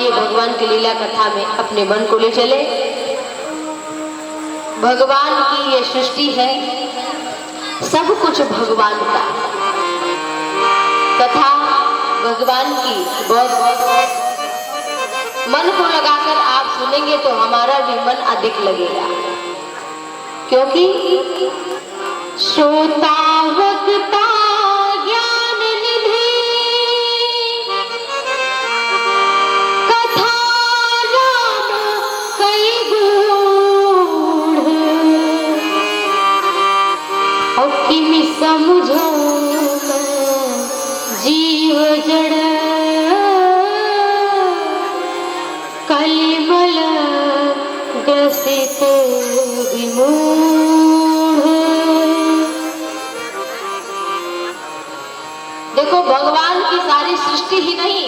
आइए भगवान की लीला कथा में अपने मन को ले चले। भगवान की ये सृष्टि है, सब कुछ भगवान का। कथा भगवान की बहुत मन को लगाकर आप सुनेंगे तो हमारा भी मन अधिक लगेगा, क्योंकि श्रोता वक्ता ज्ञान निधि कथा राम कई गूढ़ और किमि समझो जीव जड़ कलिमल ग्रसित विमूढ़। देखो, भगवान की सारी सृष्टि ही नहीं,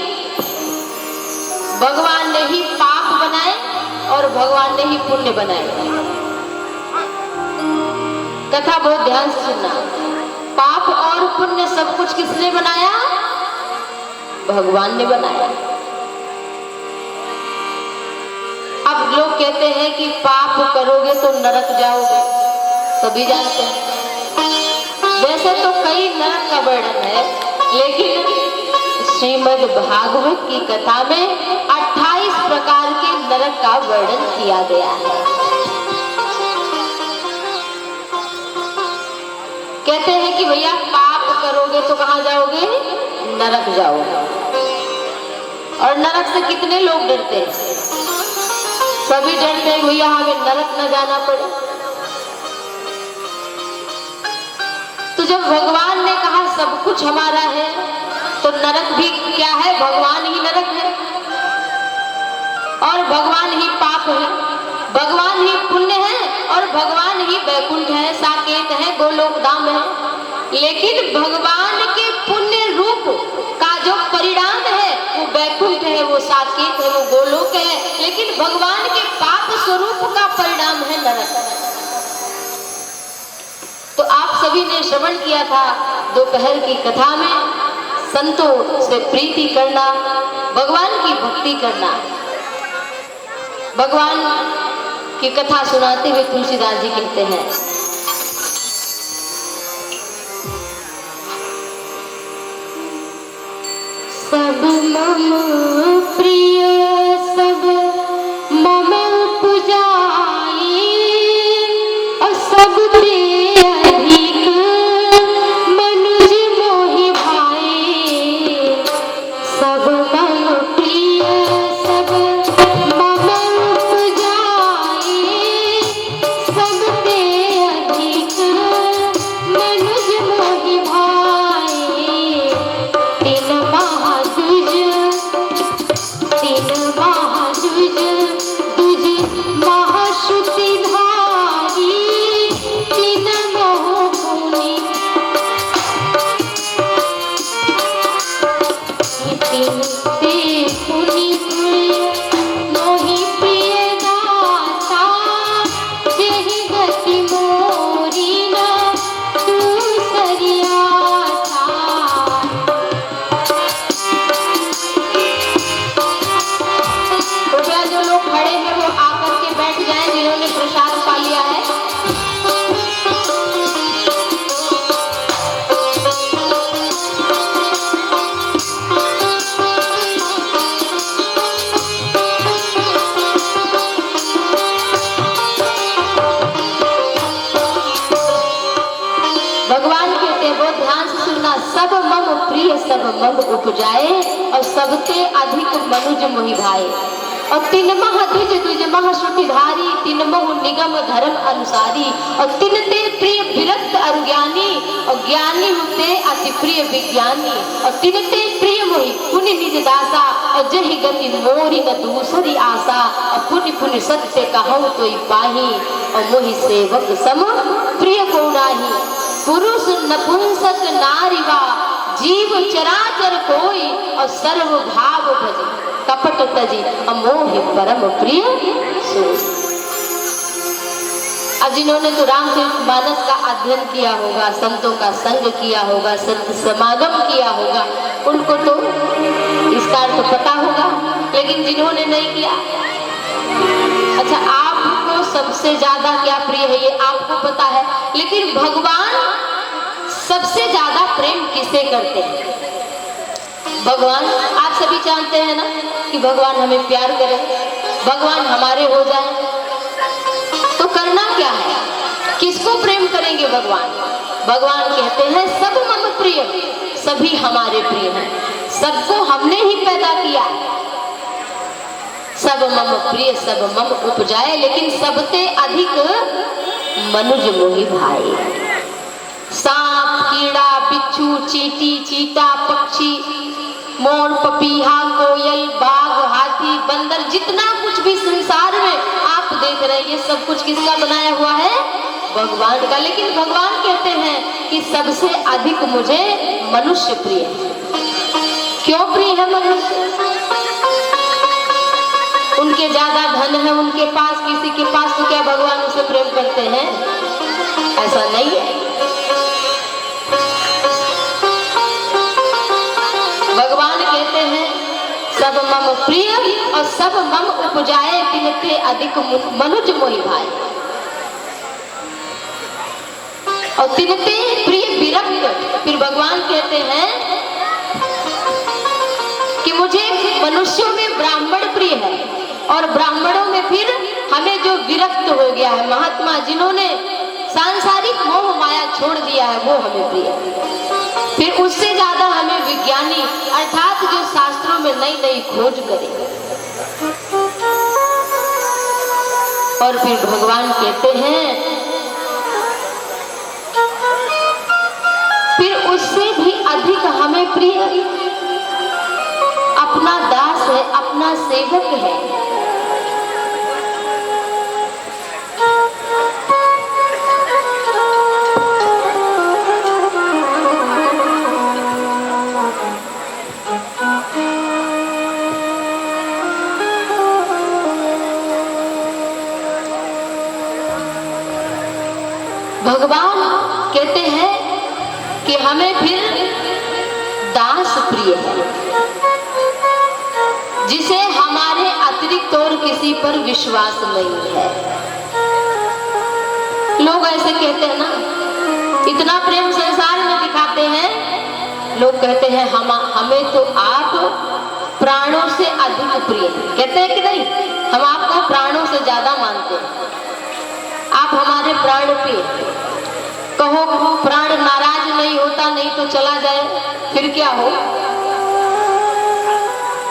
भगवान ने ही पाप बनाए और भगवान ने ही पुण्य बनाए। कथा बहुत ध्यान से सुनना। पाप और पुण्य सब कुछ किसने बनाया? भगवान ने बनाया। अब लोग कहते हैं कि पाप करोगे तो नरक जाओगे, सभी जानते हैं। वैसे तो कई नरक का वर्णन है, लेकिन श्रीमद् भागवत की कथा में 28 प्रकार के नरक का वर्णन किया गया है। कहते हैं कि भैया पाप करोगे तो कहाँ जाओगे? नरक जाओगे। और नरक से कितने लोग डरते हैं? सभी डरते हैं भैया हमें नरक न जाना पड़े। तो जब भगवान ने कहा सब कुछ हमारा है, तो नरक भी क्या है? भगवान ही नरक है और भगवान ही पाप है, भगवान ही पुण्य है और भगवान ही वैकुंठ है, साकेत है, गोलोक धाम है। लेकिन भगवान के पुण्य रूप का जो परिणाम है वो वैकुंठ है, वो साकेत है, वो गोलोक है। लेकिन भगवान के पाप स्वरूप का परिणाम है नरक। तो आप सभी ने श्रवण किया था दोपहर की कथा में, संतों से प्रीति करना, भगवान की भक्ति करना। भगवान की कथा सुनाते हुए तुलसीदास जी कहते हैं, सब मम प्रिय सब मम पुजाई और सबसे अधिक मनुज मोहि भाई। सब मम प्रिय सब मम पुजाई सबसे अधिक मनुज मोहि भाई। तीन महादुज दुज महाश्रुति धारी तीन मोह भूमि तीन ते पुनि मोहि प्रिय दाता जेहि गति मोरी न तू सरियाता। जो लोग खड़े हैं वो आकर के बैठ जाएं, जिन्होंने प्रसाद पा लिया है। भगवान कहते हैं, बहुत ध्यान से सुनना, सब मम प्रिय सब मम उपजाए और सबसे अधिक मनुज मोहि भाए। और तीन महाद्विज द्विज महाश्रुतिधारी तीन मोह निगम धर्म अनुसारी। और तीन ते प्रिय विरक्त अज्ञानी और ज्ञानी होते अति प्रिय विज्ञानी। और तीन ते प्रिय मोहि पुनि निज दासा और जहि गति मोरी न दूसरी आशा। और पुनि पुनि सत्य कहूँ तो पाही और मोहि सेवक सम प्रिय को नाही। पुरुष नपुंसक नारीवा जीव चराचर कोई और सर्व भाव भजे कपट तजी अमोहि परम प्रिय सोई। अब जिन्होंने तो रामचरितमानस का अध्ययन किया होगा, संतों का संग किया होगा, संत समागम किया होगा, उनको तो इसका अर्थ पता होगा। लेकिन जिन्होंने नहीं किया। अच्छा, आपको सबसे ज्यादा क्या प्रिय है ये आपको पता है, लेकिन भगवान सबसे ज्यादा प्रेम किसे करते हैं? भगवान, आप सभी जानते हैं ना कि भगवान हमें प्यार करे, भगवान हमारे हो जाए, तो करना क्या है? किसको प्रेम करेंगे भगवान? भगवान कहते हैं सब मम प्रिय, सभी हमारे प्रिय हैं, सबको हमने ही पैदा किया। सब मम प्रिय सब मम उपजाए, लेकिन सबसे अधिक मनुज मोहि भाई। सांप, कीड़ा, बिच्छू, चींटी, चीता, पक्षी, मोर, पपीहा, कोयल, बाघ, हाथी, बंदर, जितना कुछ भी संसार में आप देख रहे हैं, ये सब कुछ किसका बनाया हुआ है? भगवान का। लेकिन भगवान कहते हैं कि सबसे अधिक मुझे मनुष्य प्रिय है। क्यों प्रिय है मनुष्य? उनके ज्यादा धन है उनके पास, किसी के पास, तो क्या भगवान उसे प्रेम करते हैं? ऐसा नहीं है। भगवान कहते हैं सब मम प्रिय और सब मम उपजाए, तिनते अधिक मनुज मोहि भाई। और तिनते प्रिय विरक्त। फिर भगवान कहते हैं कि मुझे मनुष्यों में ब्राह्मण प्रिय है, और ब्राह्मणों में फिर हमें जो विरक्त हो गया है, महात्मा जिन्होंने सांसारिक मोह माया छोड़ दिया है, वो हमें प्रिय है। फिर उससे ज्यादा हमें विज्ञानी, अर्थात जो शास्त्रों में नई नई खोज करे। और फिर भगवान कहते हैं फिर उससे भी अधिक हमें प्रिय अपना दास है, अपना सेवक है। भगवान कहते हैं कि हमें फिर दास प्रिय है, जिसे हमारे अतिरिक्त और किसी पर विश्वास नहीं है। लोग ऐसे कहते हैं ना, इतना प्रेम संसार में दिखाते हैं, लोग कहते हैं हमें तो आप प्राणों से अधिक प्रिय हैं। कहते हैं कि नहीं, हम आपको प्राणों से ज्यादा मानते हैं, आप हमारे प्राण प्रिय। कहो प्राण नाराज नहीं होता, नहीं तो चला जाए, फिर क्या हो?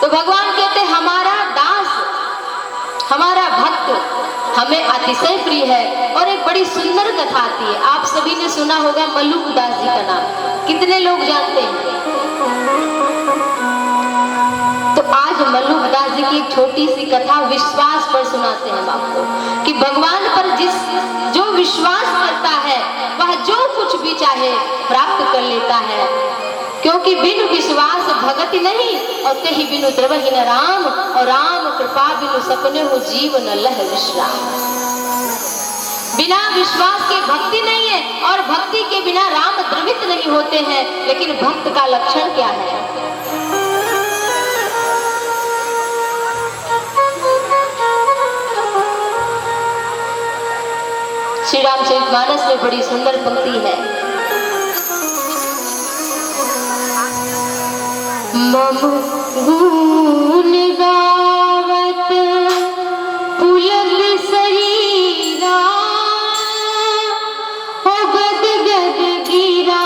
तो भगवान कहते हमारा दास, हमारा भक्त हमें अतिशय प्रिय है। और एक बड़ी सुंदर कथा आती है, आप सभी ने सुना होगा मल्लुक दास जी का नाम, कितने लोग जानते हैं? तो आज मल्लुक दास जी की एक छोटी सी कथा विश्वास पर सुनाते हैं आपको, कि भगवान पर जो विश्वास करता है वह जो कुछ भी चाहे प्राप्त कर लेता है, क्योंकि बिनु विश्वास भगति नहीं, और कहीं बिनु द्रवहि न राम, और राम कृपा बिनु सपने हो जीव न लह विश्राम। बिना विश्वास के भक्ति नहीं है, और भक्ति के बिना राम द्रवित नहीं होते हैं। लेकिन भक्त का लक्षण क्या है? श्री रामचरितमानस में बड़ी सुंदर पंक्ति है, मम गुण गावत पुलक शरीरा, हो गद गद गिरा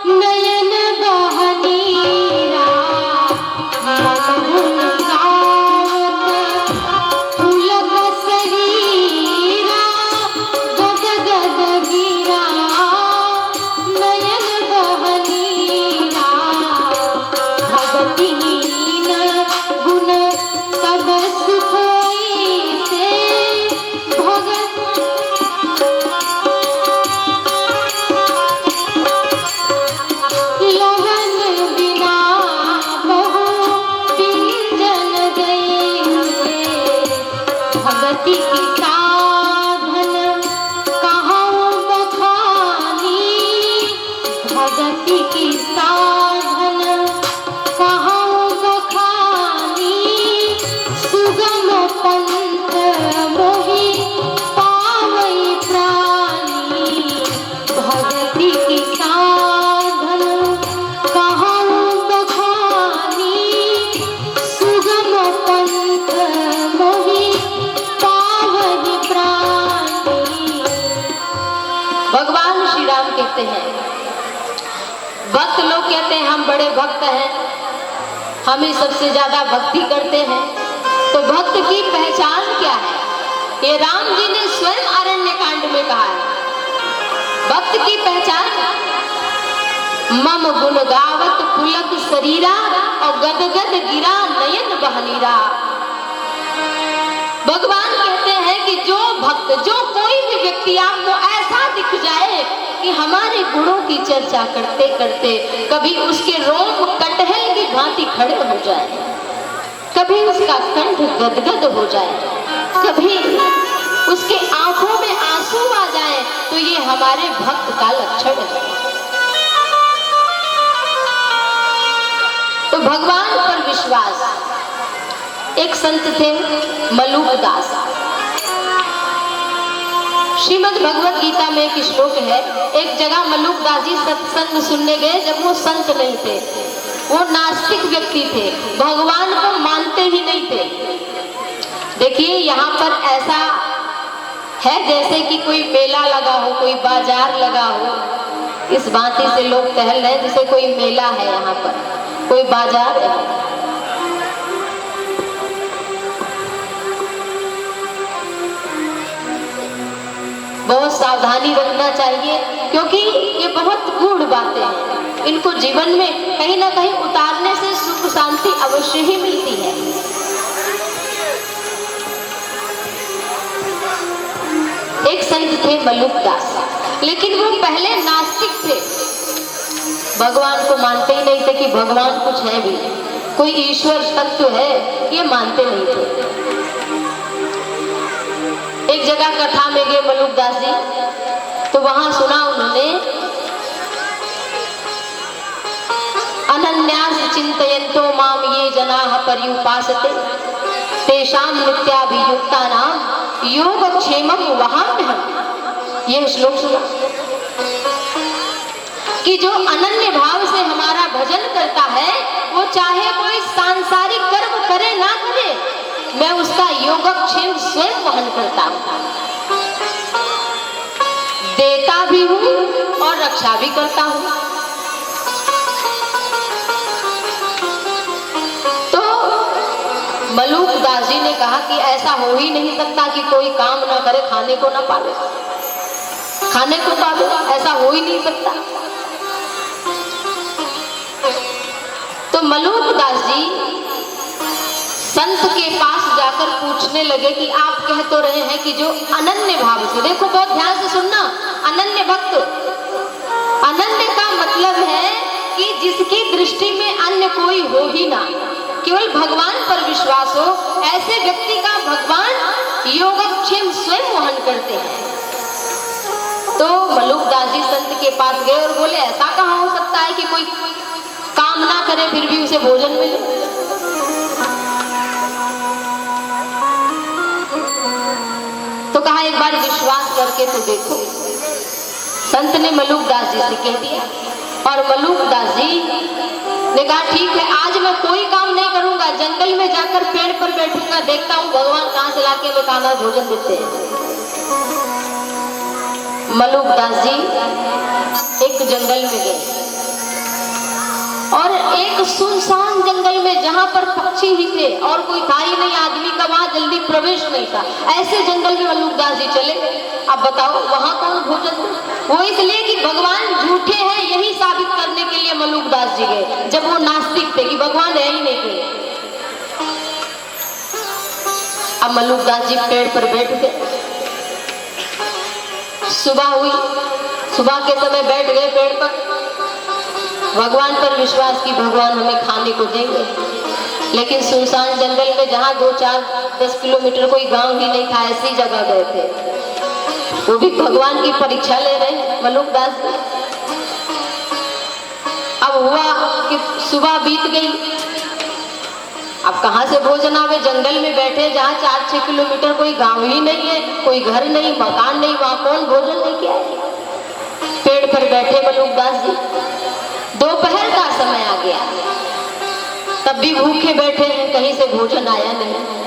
नयन बहनीरा। मम गुण गावत पुलक शरीरा, गद गद गिरा नयन बहनीरा। भगतिहीन गुण सब सुखोई से, भगत लगन बिना बहु पिंजन गए। भगति की साधन कहाँ बखानी, भगति की साधन कहाँ बखानी। पंथ मोहि पावई प्राणी, भगति की साधन कहूँ बखानी, सुगम पंथ मोहि पावई प्राणी। भगवान श्री राम कहते हैं, भक्त लोग कहते हैं हम बड़े भक्त हैं, हम ही सबसे ज्यादा भक्ति करते हैं। तो भक्त की पहचान क्या है? ये राम जी ने स्वयं अरण्य कांड में कहा है। भक्त की पहचान मम गुण गावत पुलक शरीरा और गदगद गिरा नयन बहनीरा। भगवान कहते हैं कि जो भक्त, जो कोई भी व्यक्ति आपको ऐसा दिख जाए कि हमारे गुणों की चर्चा करते करते कभी उसके रोम कटहल की भांति खड़े हो जाए, कभी उसका कंठ गदगद हो जाए, कभी उसके आंखों में आंसू आ जाए, तो ये हमारे भक्त का लक्षण है। तो भगवान पर विश्वास। एक संत थे मलूक दास। श्रीमद् भगवत गीता में एक श्लोक है, एक जगह मलूक दास जी सत्संग सुनने गए जब वो संत नहीं थे, वो नास्तिक व्यक्ति थे, भगवान को मानते ही नहीं थे। देखिए यहाँ पर ऐसा है जैसे कि कोई मेला लगा हो, कोई बाजार लगा हो, इस भांति से लोग टहल रहे हैं जैसे कोई मेला है, यहाँ पर कोई बाजार है। बहुत सावधानी रखना चाहिए, क्योंकि ये बहुत गूढ़ बातें हैं, इनको जीवन में कहीं ना कहीं उतारने से सुख शांति अवश्य ही मिलती है। एक संत थे मलूक दास, लेकिन वो पहले नास्तिक थे, भगवान को मानते ही नहीं थे कि भगवान कुछ है भी, कोई ईश्वर तत्व है, ये मानते नहीं थे। एक जगह कथा में गए मलूक दास जी, तो वहां सुना उन्होंने, अनन्यास चिंतयन्तो माम ये जनाः पर्युपासते तेषां नित्याभियुक्तानां योगक्षेमं वहाम्यहम्। यह श्लोक सुना कि जो अनन्य भाव से हमारा भजन करता है, वो चाहे कोई सांसारिक कर्म करे ना करे, मैं उसका योगक्षेम स्वयं वहन करता हूं, देता भी हूं और रक्षा भी करता हूं। तो मलूक दास जी ने कहा कि ऐसा हो ही नहीं सकता कि कोई काम ना करे, खाने को ना पावे, खाने को पावे, ऐसा हो ही नहीं सकता। तो मलूक दास जी संत के पास जाकर पूछने लगे कि आप कह तो रहे हैं कि जो अनन्य भाव से, देखो बहुत ध्यान से सुनना, अनन्य भक्त, अनन्य का मतलब है कि जिसकी दृष्टि में अन्य कोई हो ही ना, केवल भगवान पर विश्वास हो, ऐसे व्यक्ति का भगवान योगक्षेम स्वयं वहन करते हैं। तो मलूक दास जी संत के पास गए और बोले, ऐसा कहाँ हो सकता है कि कोई काम ना करे फिर भी उसे भोजन मिले? तो कहा एक बार विश्वास करके तो देखो। संत ने मलूक दास जी से कह दिया, और मलूक दास जी ने कहा ठीक है, आज मैं कोई काम नहीं करूंगा, जंगल में जाकर पेड़ पर बैठूंगा, देखता हूँ भगवान कहाँ से लाके में खाना भोजन देते हैं। मलूक दास जी एक जंगल में गए, और एक सुनसान जंगल में जहां पर पक्षी ही थे और कोई था ही नहीं, आदमी का वहां जल्दी प्रवेश नहीं था, ऐसे जंगल में मलूक दास जी चले। अब बताओ वहां कौन भोजन? वो इसलिए कि भगवान झूठे हैं, यही साबित करने के लिए मलूक दास जी गए, जब वो नास्तिक थे कि भगवान है ही नहीं थे। अब मलूक दास जी पेड़ पर बैठ गए, सुबह हुई, सुबह के समय बैठ गए पेड़ पर, भगवान पर विश्वास की भगवान हमें खाने को देंगे। लेकिन सुनसान जंगल में जहाँ 2-4-10 किलोमीटर कोई गांव ही नहीं था, ऐसी जगह गए थे, वो भी भगवान की परीक्षा ले रहे हैं मलूक दास जी। अब हुआ कि सुबह बीत गई, अब कहाँ से भोजन आवे? जंगल में बैठे जहाँ 4-6 किलोमीटर कोई गांव ही नहीं है, कोई घर नहीं, मकान नहीं, वहाँ कौन भोजन लेके आए? पेड़ पर बैठे बलूकदास जी, दोपहर का समय आ गया, तब भी भूखे बैठे हैं, कहीं से भोजन आया नहीं।